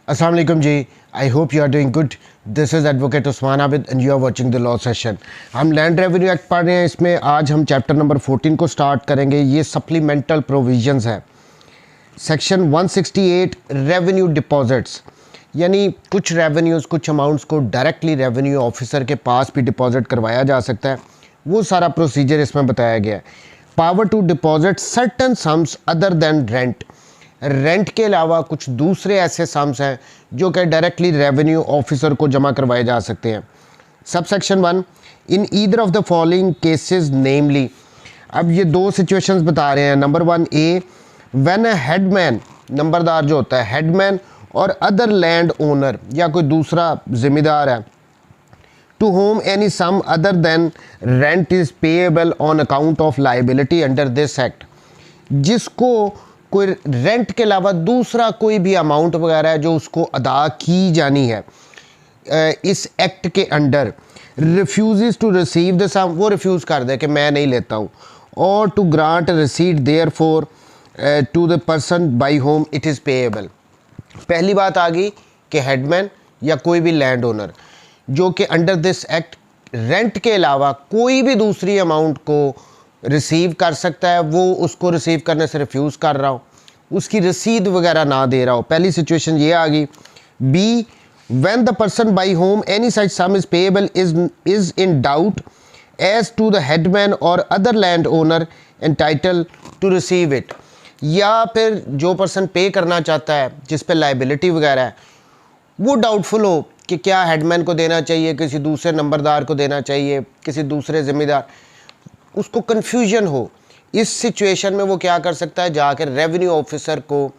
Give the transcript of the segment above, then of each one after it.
Assalamu alaikum ji. I hope you are doing good. This is Advocate Usman Abid and you are watching the law session. हम land revenue act पढ़ रहे हैं. इसमें आज हम chapter number 14 को start करेंगे. ये सप्लीमेंटल प्रोविजंस है. सेक्शन 168 रेवेन्यू डिपॉजिट्स, यानी कुछ रेवेन्यूज़, कुछ अमाउंट्स को डायरेक्टली रेवेन्यू ऑफिसर के पास भी डिपॉजिट करवाया जा सकता है. वो सारा प्रोसीजर इसमें बताया गया है. Power to deposit certain sums other than rent. Rent के अलावा कुछ दूसरे ऐसे सम्स हैं जो कि डायरेक्टली रेवेन्यू ऑफिसर को जमा करवाए जा सकते हैं. Subsection 1, in either of the following cases namely. अब ये दो सिचुएशंस बता रहे हैं. Number 1 A, when a headman, नंबरदार जो होता है हेडमैन, और अदर लैंड ओनर या कोई दूसरा जिम्मेदार है, to whom any sum other than rent is payable on account of liability under this act. जिसको कोई रेंट के अलावा दूसरा कोई भी अमाउंट वगैरह है जो उसको अदा की जानी है इस एक्ट के under, refuse to receive the sum, वो रिफ्यूज़ कर दे कि मैं नहीं लेता हूँ, और to grant receipt there for to the person by whom it is payable. पहली बात आ गई कि हेडमैन या कोई भी लैंड ओनर जो कि अंडर दिस एक्ट रेंट के अलावा कोई भी दूसरी अमाउंट को रिसीव कर सकता है, वो उसको रिसीव करने से रिफ्यूज़ कर रहा हो, उसकी रसीद वगैरह ना दे रहा हो. पहली सिचुएशन ये आ गई. B, when the person by whom any such sum is payable is in doubt as to the headman और other landowner entitle to receive it. या फिर जो पर्सन पे करना चाहता है जिस पे लाइबिलिटी वगैरह है, वो डाउटफुल हो कि क्या हेडमैन को देना चाहिए, किसी दूसरे नंबरदार को देना चाहिए, किसी दूसरे ज़िम्मेदार, उसको कन्फ्यूजन हो. इस सिचुएशन में वो क्या कर सकता है, जाकर रेवेन्यू ऑफिसर को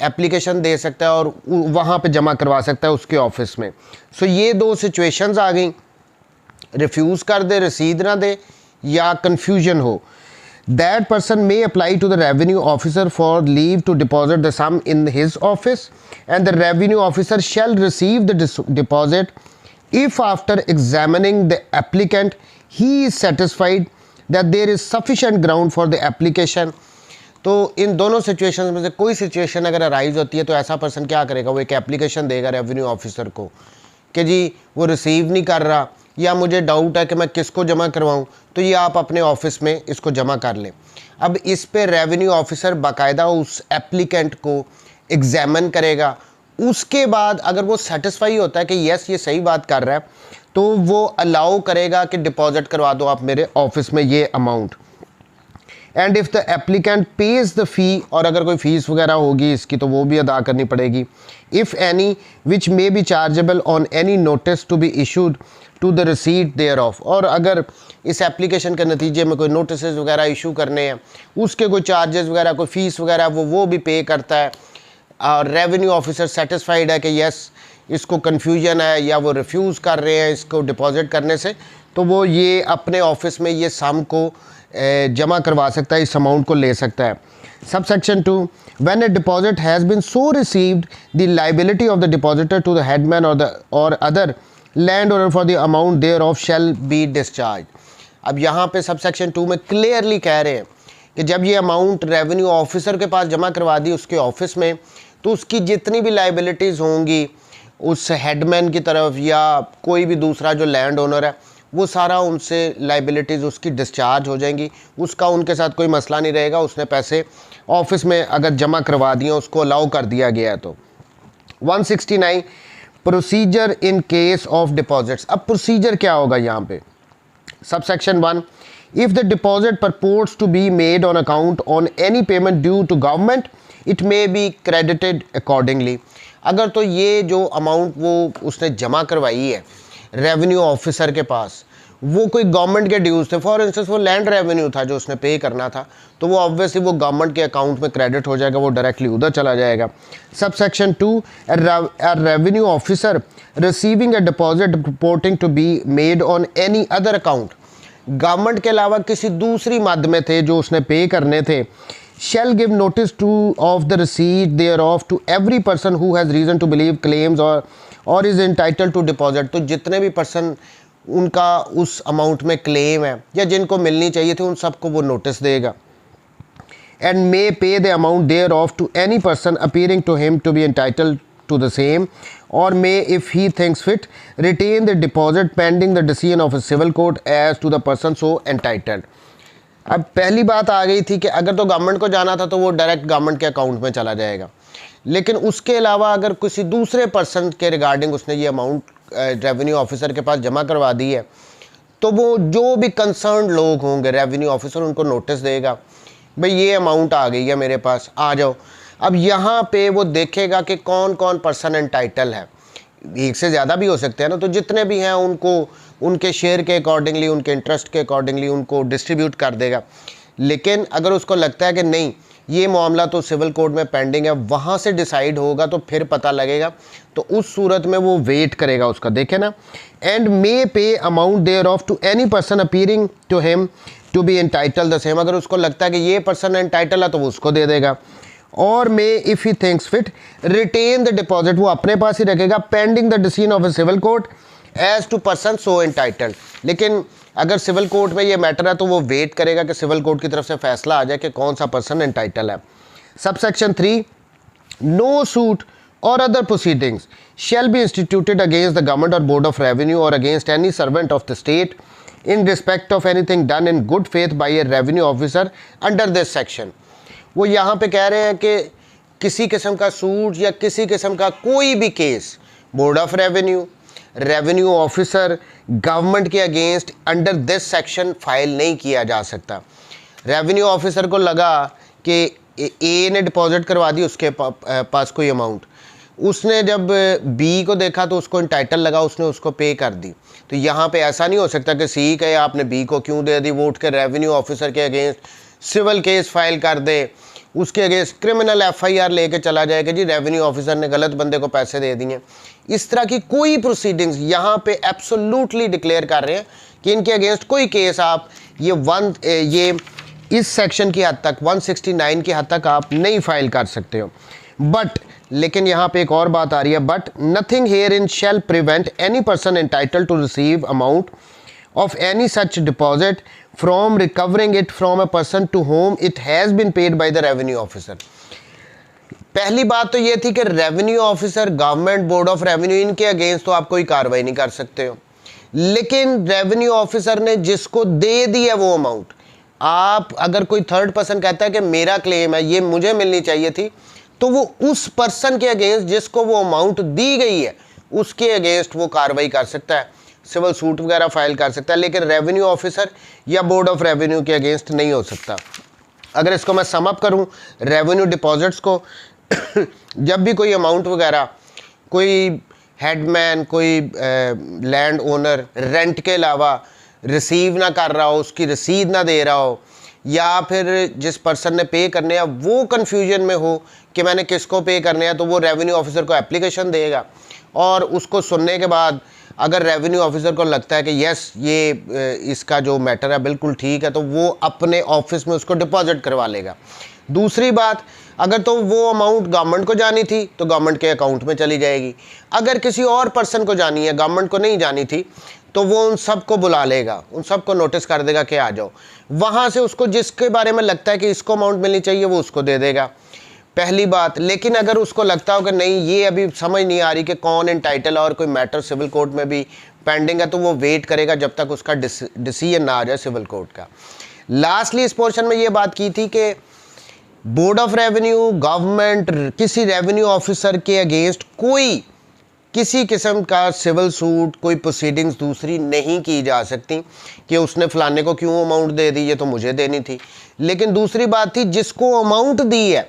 एप्लीकेशन दे सकता है और वहाँ पे जमा करवा सकता है उसके ऑफिस में. सो ये दो सिचुएशंस आ गई. रिफ्यूज़ कर दे, रसीद ना दे, या कन्फ्यूजन हो. That person may apply to the revenue officer for leave to deposit the sum in his office, and the revenue officer shall receive the deposit if after examining the applicant he is satisfied that there is sufficient ground for the application. तो इन दोनों situations में से कोई situation अगर arise होती है तो ऐसा पर्सन क्या करेगा, वो एक एप्लीकेशन देगा रेवेन्यू ऑफिसर को कि जी वो रिसीव नहीं कर रहा, या मुझे डाउट है कि मैं किसको जमा करवाऊं, तो ये आप अपने ऑफिस में इसको जमा कर लें. अब इस पे रेवेन्यू ऑफिसर बाकायदा उस एप्लीकेंट को एग्जामिन करेगा. उसके बाद अगर वो सेटिस्फाई होता है कि यस ये सही बात कर रहा है, तो वो अलाउ करेगा कि डिपॉजिट करवा दो आप मेरे ऑफिस में ये amount. And if the applicant pays the fee, और अगर कोई फ़ीस वगैरह होगी इसकी तो वो भी अदा करनी पड़ेगी. If any which may be chargeable on any notice to be issued to the receipt thereof. और अगर इस एप्लीकेशन के नतीजे में कोई नोटिस वगैरह इशू करने हैं, उसके कोई चार्जेस वगैरह, कोई फ़ीस वगैरह वो भी पे करता है, और रेवेन्यू ऑफिसर सेटिस्फाइड है कि यस इसको कन्फ्यूजन है या वो रिफ्यूज़ कर रहे हैं इसको डिपॉजिट करने से, तो वो ये अपने ऑफिस में ये सम को जमा करवा सकता है, इस अमाउंट को ले सकता है. Subsection 2, when a deposit has been so received the liability of the depositor to the headman और other landowner for the amount thereof shall be discharge. अब यहाँ पे सबसेक्शन 2 में क्लियरली कह रहे हैं कि जब ये अमाउंट रेवेन्यू ऑफिसर के पास जमा करवा दी उसके ऑफिस में, तो उसकी जितनी भी लाइबिलिटीज़ होंगी उस हेडमैन की तरफ या कोई भी दूसरा जो लैंड ओनर है, वो सारा उनसे लाइबिलिटीज़ उसकी डिस्चार्ज हो जाएंगी. उसका उनके साथ कोई मसला नहीं रहेगा. उसने पैसे ऑफिस में अगर जमा करवा दिए, उसको अलाउ कर दिया गया है. तो 169 procedure in case of deposits. अब प्रोसीजर क्या होगा यहाँ पे. Subsection 1, if the deposit purports to be made on account on any payment due to government it may be credited accordingly. अगर तो ये जो अमाउंट वो उसने जमा करवाई है रेवेन्यू ऑफिसर के पास, वो कोई गवर्नमेंट के ड्यूज़ थे, फॉर इंस्टेंस वो लैंड रेवेन्यू था जो उसने पे करना था, तो वो ऑब्वियसली वो गवर्नमेंट के अकाउंट में क्रेडिट हो जाएगा, वो डायरेक्टली उधर चला जाएगा. Subsection 2, a revenue officer receiving a deposit reporting to be made on any other account, government के अलावा किसी दूसरी मद में थे जो उसने पे करने थे, shall give notice to of the receipt thereof to every person who has reason to believe claims or is entitled to deposit. तो जितने भी पर्सन उनका उस अमाउंट में क्लेम है या जिनको मिलनी चाहिए थी उन सबको वो नोटिस देगा. and may pay the amount thereof to any person appearing to him to be entitled to the same or may, if he thinks fit, retain the deposit pending the decision of a civil court as to the person so entitled. अब पहली बात आ गई थी कि अगर तो government को जाना था तो वो डायरेक्ट गवर्नमेंट के अकाउंट में चला जाएगा, लेकिन उसके अलावा अगर किसी दूसरे पर्सन के रिगार्डिंग उसने ये अमाउंट रेवेन्यू ऑफिसर के पास जमा करवा दी है तो वो जो भी कंसर्न लोग होंगे रेवेन्यू ऑफिसर उनको नोटिस देगा, भाई ये अमाउंट आ गई है मेरे पास, आ जाओ। अब यहाँ पे वो देखेगा कि कौन कौन पर्सन एंटाइटल है, एक से ज़्यादा भी हो सकते हैं ना, तो जितने भी हैं उनको उनके शेयर के अकॉर्डिंगली, उनके इंटरेस्ट के अकॉर्डिंगली उनको डिस्ट्रीब्यूट कर देगा। लेकिन अगर उसको लगता है कि नहीं ये मामला तो सिविल कोर्ट में पेंडिंग है, वहाँ से डिसाइड होगा तो फिर पता लगेगा, तो उस सूरत में वो वेट करेगा उसका, देखे ना। And may pay amount thereof to any person appearing to him to be entitle the same, अगर उसको लगता है कि ये पर्सन एंटाइटल है तो वो उसको दे देगा। और may if he thinks fit retain the deposit, वो अपने पास ही रखेगा pending the decision of a civil court as to person so entitled. लेकिन अगर सिविल कोर्ट में ये मैटर है तो वो वेट करेगा कि सिविल कोर्ट की तरफ से फैसला आ जाए कि कौन सा पर्सन एंटाइटल है। Subsection 3, no suit or other proceedings shall be instituted against the government or board of revenue or against any servant of the state in respect of anything done in good faith by a revenue officer under this section। वो यहाँ पे कह रहे हैं कि किसी किस्म का सूट या किसी किस्म का कोई भी case board of revenue, revenue officer, government के against under this section file नहीं किया जा सकता। रेवेन्यू ऑफिसर को लगा कि ए ने डिपॉजिट करवा दी उसके पास कोई अमाउंट, उसने जब बी को देखा तो उसको एंटाइटल लगा, उसने उसको पे कर दी, तो यहाँ पे ऐसा नहीं हो सकता कि सी कहे आपने बी को क्यों दे दी, वो उठ के रेवेन्यू ऑफिसर के अगेंस्ट सिविल केस फाइल कर दे, उसके अगेंस्ट क्रिमिनल एफआईआर लेके चला जाए कि जी रेवेन्यू ऑफिसर ने गलत बंदे को पैसे दे दिए। इस तरह की कोई प्रोसीडिंग्स यहाँ पे एब्सोल्युटली डिक्लेयर कर रहे हैं कि इनके अगेंस्ट कोई केस आप ये इस सेक्शन की हद तक 169 की हद तक आप नहीं फाइल कर सकते हो। बट लेकिन यहाँ पे एक और बात आ रही है, but nothing herein shall prevent any person entitled to receive amount of any such deposit from recovering it from a person to whom it has been paid by the revenue officer. पहली बात तो ये थी कि revenue officer, government, board of revenue, इनके against तो आप कोई कार्रवाई नहीं कर सकते हो, लेकिन रेवेन्यू ऑफिसर ने जिसको दे दी है वो अमाउंट, आप अगर कोई थर्ड पर्सन कहता है कि मेरा क्लेम है, ये मुझे मिलनी चाहिए थी, तो वो उस पर्सन के अगेंस्ट जिसको वो अमाउंट दी गई है उसके अगेंस्ट वो कार्रवाई कर सकता है, सिविल सूट वगैरह फाइल कर सकता है, लेकिन रेवेन्यू ऑफिसर या बोर्ड ऑफ रेवेन्यू के अगेंस्ट नहीं हो सकता। अगर इसको मैं सम अप करूं, रेवेन्यू डिपॉजिट्स को जब भी कोई अमाउंट वगैरह कोई हेडमैन, कोई लैंड ओनर रेंट के अलावा रिसीव ना कर रहा हो, उसकी रसीद ना दे रहा हो, या फिर जिस पर्सन ने पे करने हैं वो कन्फ्यूजन में हो कि मैंने किसको पे करने हैं, तो वो रेवेन्यू ऑफिसर को एप्लीकेशन देगा और उसको सुनने के बाद अगर रेवेन्यू ऑफिसर को लगता है कि यस ये इसका जो मैटर है बिल्कुल ठीक है, तो वो अपने ऑफिस में उसको डिपॉजिट करवा लेगा। दूसरी बात, अगर तो वो अमाउंट गवर्नमेंट को जानी थी तो गवर्नमेंट के अकाउंट में चली जाएगी, अगर किसी और पर्सन को जानी है, गवर्नमेंट को नहीं जानी थी, तो वो उन सबको बुला लेगा, उन सबको नोटिस कर देगा कि आ जाओ, वहाँ से उसको जिसके बारे में लगता है कि इसको अमाउंट मिलनी चाहिए वो उसको दे देगा, पहली बात। लेकिन अगर उसको लगता हो कि नहीं ये अभी समझ नहीं आ रही कि कौन एंटाइटल और कोई मैटर सिविल कोर्ट में भी पेंडिंग है, तो वो वेट करेगा जब तक उसका डिसीजन ना आ जाए सिविल कोर्ट का। लास्टली इस पोर्शन में ये बात की थी कि बोर्ड ऑफ रेवेन्यू, गवर्नमेंट, किसी रेवेन्यू ऑफिसर के अगेंस्ट कोई किसी किस्म का सिविल सूट, कोई प्रोसीडिंग्स दूसरी नहीं की जा सकती कि उसने फलाने को क्यों अमाउंट दे दी, ये तो मुझे देनी थी। लेकिन दूसरी बात थी, जिसको अमाउंट दी है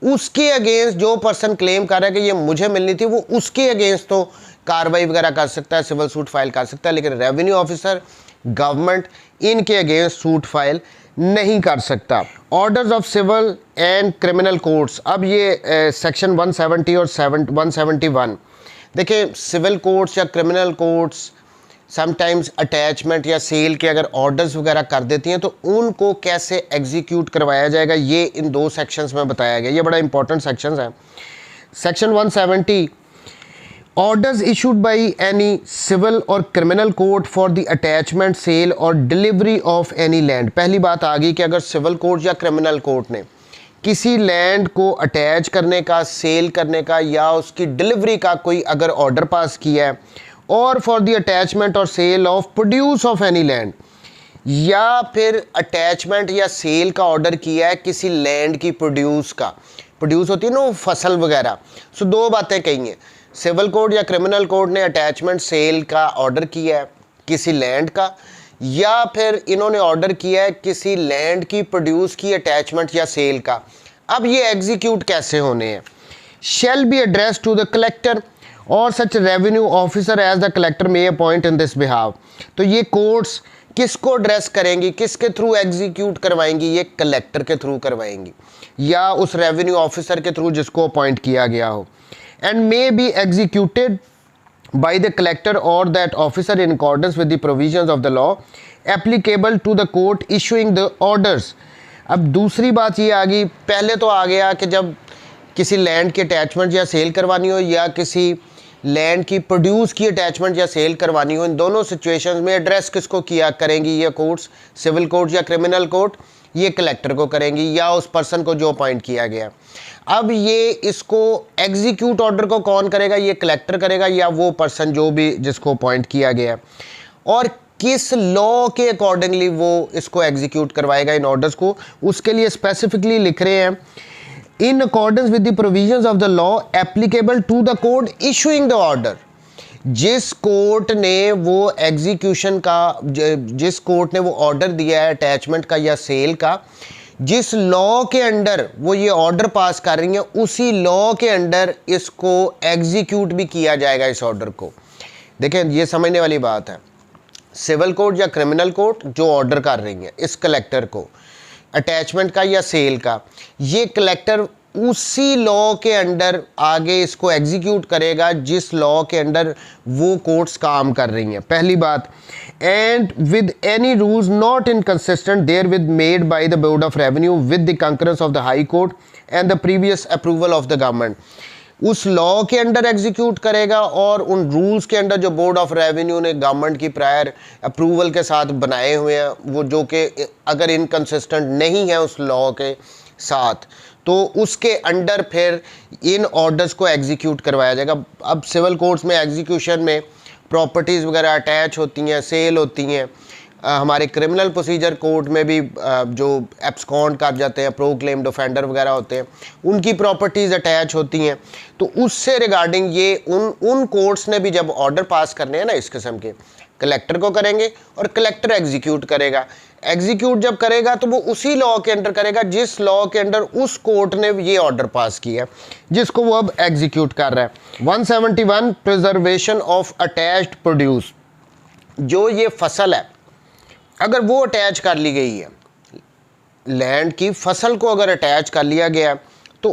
उसके अगेंस्ट जो पर्सन क्लेम कर रहा है कि ये मुझे मिलनी थी, वो उसके अगेंस्ट तो कार्रवाई वगैरह कर सकता है, सिविल सूट फाइल कर सकता है, लेकिन रेवेन्यू ऑफिसर, गवर्नमेंट, इनके अगेंस्ट सूट फाइल नहीं कर सकता। Orders of civil and criminal courts, अब ये सेक्शन 170 और 171, देखिए सिविल कोर्ट्स या क्रिमिनल कोर्ट्स समटाइम्स अटैचमेंट या सेल के अगर ऑर्डर्स वगैरह कर देती हैं तो उनको कैसे एग्जीक्यूट करवाया जाएगा ये इन दो सेक्शंस में बताया गया। ये बड़ा इंपॉर्टेंट सेक्शंस हैं। Section 170, orders issued by any civil और criminal court for the attachment, sale और डिलीवरी ऑफ एनी लैंड। पहली बात आ गई कि अगर सिविल कोर्ट या क्रिमिनल कोर्ट ने किसी लैंड को अटैच करने का, सेल करने का या उसकी डिलीवरी का कोई अगर ऑर्डर पास किया है, और फॉर द अटैचमेंट और sale of produce of any land, या फिर अटैचमेंट या सेल का ऑर्डर किया है किसी लैंड की प्रोड्यूस का। प्रोड्यूस होती है ना फसल वगैरह। सो दो बातें कही हैं, सिविल कोड या क्रिमिनल कोड ने अटैचमेंट सेल का ऑर्डर किया है किसी लैंड का, या फिर इन्होंने ऑर्डर किया है किसी लैंड की प्रोड्यूस की अटैचमेंट या सेल का। अब ये एग्जीक्यूट कैसे होने हैं? Shall be address to the collector और such revenue officer as the collector may appoint in this behalf. तो ये कोर्ट्स किसको एड्रेस करेंगी, किसके थ्रू एग्जीक्यूट करवाएंगी? ये कलेक्टर के थ्रू करवाएंगी या उस रेवेन्यू ऑफिसर के थ्रू जिसको अपॉइंट किया गया हो। And may be executed by the collector or that officer in accordance with the provisions of the law applicable to the court issuing the orders। अब दूसरी बात ये आ गई, पहले तो आ गया कि जब किसी लैंड की अटैचमेंट या सेल करवानी हो या किसी लैंड की प्रोड्यूस की अटैचमेंट या सेल करवानी हो, इन दोनों सिचुएशंस में एड्रेस किसको किया करेंगी ये कोर्ट्स? सिविल कोर्ट या क्रिमिनल कोर्ट? ये कलेक्टर को करेंगी या उस पर्सन को जो अपॉइंट किया गया। अब ये इसको एग्जीक्यूट ऑर्डर को कौन करेगा? ये कलेक्टर करेगा या वो पर्सन जो भी जिसको अपॉइंट किया गया, और किस लॉ के अकॉर्डिंगली वो इसको एग्जीक्यूट करवाएगा इन ऑर्डर्स को, उसके लिए स्पेसिफिकली लिख रहे हैं in accordance with the provisions of the law applicable to the court issuing the order. जिस कोर्ट ने वो एग्जीक्यूशन का, जिस कोर्ट ने वो ऑर्डर दिया है अटैचमेंट का या सेल का, जिस लॉ के अंडर वो ये ऑर्डर पास कर रही है, उसी लॉ के अंडर इसको एग्जीक्यूट भी किया जाएगा इस ऑर्डर को। देखें, ये समझने वाली बात है। सिविल कोर्ट या क्रिमिनल कोर्ट जो ऑर्डर कर रही है इस कलेक्टर को अटैचमेंट का या सेल का, ये कलेक्टर उसी लॉ के अंडर आगे इसको एग्जीक्यूट करेगा जिस लॉ के अंडर वो कोर्ट्स काम कर रही हैं। पहली बात, and with any rules not inconsistent there with made by the board of revenue with the concurrence of the high court and the previous approval of the government. उस law के under execute करेगा और उन rules के under जो board of revenue ने government की prior approval के साथ बनाए हुए हैं, वो जो कि अगर इनकंसिस्टेंट नहीं है उस लॉ के साथ, तो उसके अंडर फिर इन ऑर्डर्स को एग्जीक्यूट करवाया जाएगा। अब सिविल कोर्ट्स में एग्जीक्यूशन में प्रॉपर्टीज़ वगैरह अटैच होती हैं, सेल होती हैं। हमारे क्रिमिनल प्रोसीजर कोर्ट में भी जो एब्सकॉन्ड कर जाते हैं, प्रोक्लेम्ड ऑफेंडर वगैरह होते हैं, उनकी प्रॉपर्टीज़ अटैच होती हैं। तो उससे रिगार्डिंग ये उन कोर्ट्स ने भी जब ऑर्डर पास करने हैं ना इस किस्म के, कलेक्टर को करेंगे और कलेक्टर एग्जीक्यूट करेगा। एग्जीक्यूट जब करेगा तो वो उसी लॉ के अंडर करेगा जिस लॉ के अंडर उस कोर्ट ने ये ऑर्डर पास किया जिसको वो अब एग्जीक्यूट कर रहा है। 171 प्रिजर्वेशन ऑफ अटैच्ड प्रोड्यूस। जो ये फसल है अगर वो अटैच कर ली गई है, लैंड की फसल को अगर अटैच कर लिया गया तो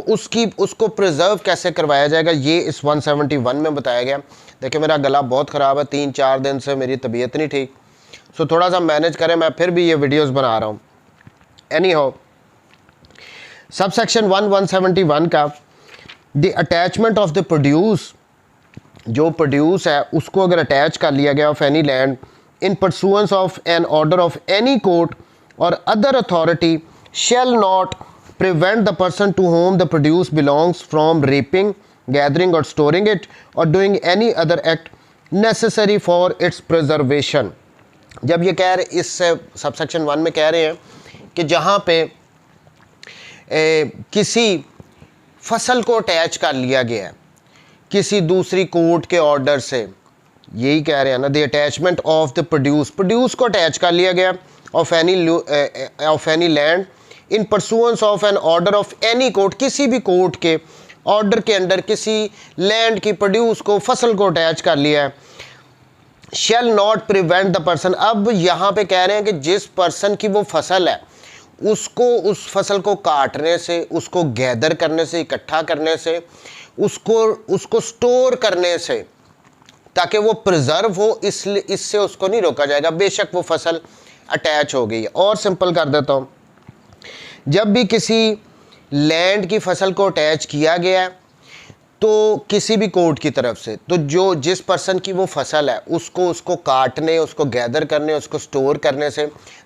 उसको प्रिजर्व कैसे करवाया जाएगा ये इस 171 में बताया गया। देखिए, मेरा गला बहुत ख़राब है, 3-4 दिन से मेरी तबीयत नहीं ठीक, सो थोड़ा सा मैनेज करें, मैं फिर भी ये वीडियोस बना रहा हूँ। एनी हाउ, सब सेक्शन 171 का the attachment of the produce, जो प्रोड्यूस है उसको अगर अटैच कर लिया गया of any land in pursuance of an order of any court और other authority shall not prevent the person to whom the produce belongs from reaping, gathering or storing it or doing any other act necessary for its preservation। जब ये कह रहे, इस subsection 1 में कह रहे हैं कि जहाँ पे किसी फसल को अटैच कर लिया गया है किसी दूसरी कोर्ट के ऑर्डर से, यही कह रहे हैं ना, the attachment of the produce को अटैच कर लिया गया of any land in pursuance of an order of any court, किसी भी कोर्ट के ऑर्डर के अंडर किसी लैंड की प्रोड्यूस को, फसल को अटैच कर लिया है, shall not prevent the person. अब यहाँ पे कह रहे हैं कि जिस पर्सन की वो फसल है उसको उस फसल को काटने से, उसको गैदर करने से, इकट्ठा करने से, उसको स्टोर करने से ताकि वो प्रिजर्व हो, इससे उसको नहीं रोका जाएगा, बेशक वो फसल अटैच हो गई है। और सिंपल कर देता हूँ, जब भी किसी लैंड की फसल को अटैच किया गया है तो किसी भी कोर्ट की तरफ से, तो जिस पर्सन की वो फसल है उसको काटने, उसको गैदर करने, उसको स्टोर करने से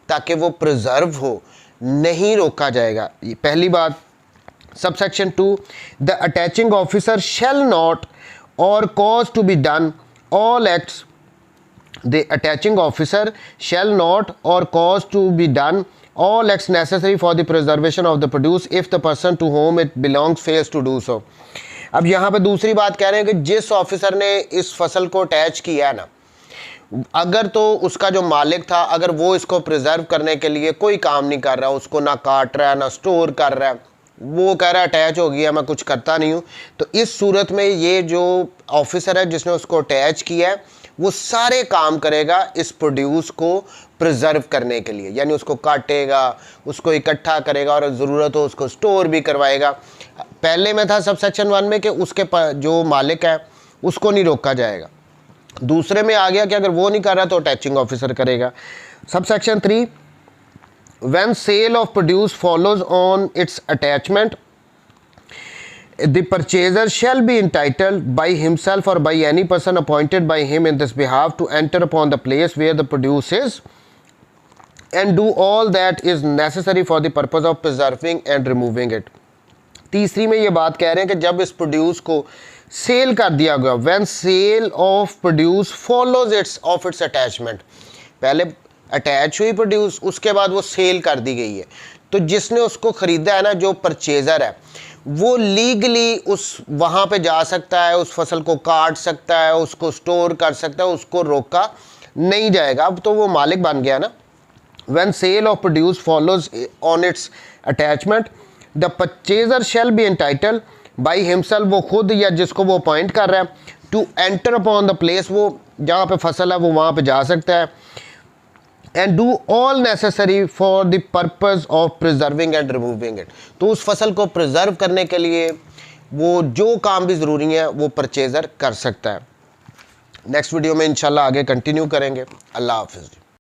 ताकि वो प्रिजर्व हो, नहीं रोका जाएगा। पहली बात। Subsection 2, the attaching officer shall not or cause to be done all acts. The attaching officer shall not or cause to be done all acts necessary for the preservation of the produce if the person to whom it belongs fails to do so. अब यहाँ पे दूसरी बात कह रहे हैं कि जिस ऑफिसर ने इस फसल को अटैच किया है ना, अगर तो उसका जो मालिक था, अगर वो इसको प्रिजर्व करने के लिए कोई काम नहीं कर रहा, उसको ना काट रहा है ना स्टोर कर रहा है, वो कह रहा है अटैच हो गया, मैं कुछ करता नहीं हूँ, तो इस सूरत में ये जो ऑफिसर है जिसने उसको अटैच किया है वो सारे काम करेगा इस प्रोड्यूस को प्रिजर्व करने के लिए, यानी उसको काटेगा, उसको इकट्ठा करेगा और ज़रूरत हो उसको स्टोर भी करवाएगा। पहले में था सबसेक्शन 1 में कि उसके जो मालिक है उसको नहीं रोका जाएगा, दूसरे में आ गया कि अगर वो नहीं कर रहा तो अटैचिंग ऑफिसर करेगा। Subsection 3, when sale of produce follows on its attachment the purchaser shall be entitled by himself or by any person appointed by him in this behalf to enter upon the place where the produce is and do all that is necessary for the purpose of preserving and removing it। तीसरी में ये बात कह रहे हैं कि जब इस प्रोड्यूस को सेल कर दिया गया, when sale of produce follows its attachment, पहले अटैच हुई प्रोड्यूस, उसके बाद वो सेल कर दी गई है, तो जिसने उसको ख़रीदा है ना, जो परचेज़र है, वो लीगली उस वहाँ पे जा सकता है, उस फसल को काट सकता है, उसको स्टोर कर सकता है, उसको रोका नहीं जाएगा, अब तो वो मालिक बन गया ना। When sale of produce follows on its attachment, the purchaser shall be entitled by himself, वो खुद या जिसको वो अपॉइंट कर रहा है, to enter upon the place, वो जहाँ पे फसल है वो वहाँ पे जा सकता है, and do all necessary for the purpose of preserving and removing it। तो उस फसल को प्रिजर्व करने के लिए वो जो काम भी ज़रूरी है वो परचेज़र कर सकता है। नेक्स्ट वीडियो में इंशाल्लाह आगे कंटिन्यू करेंगे। अल्लाह हाफिज़।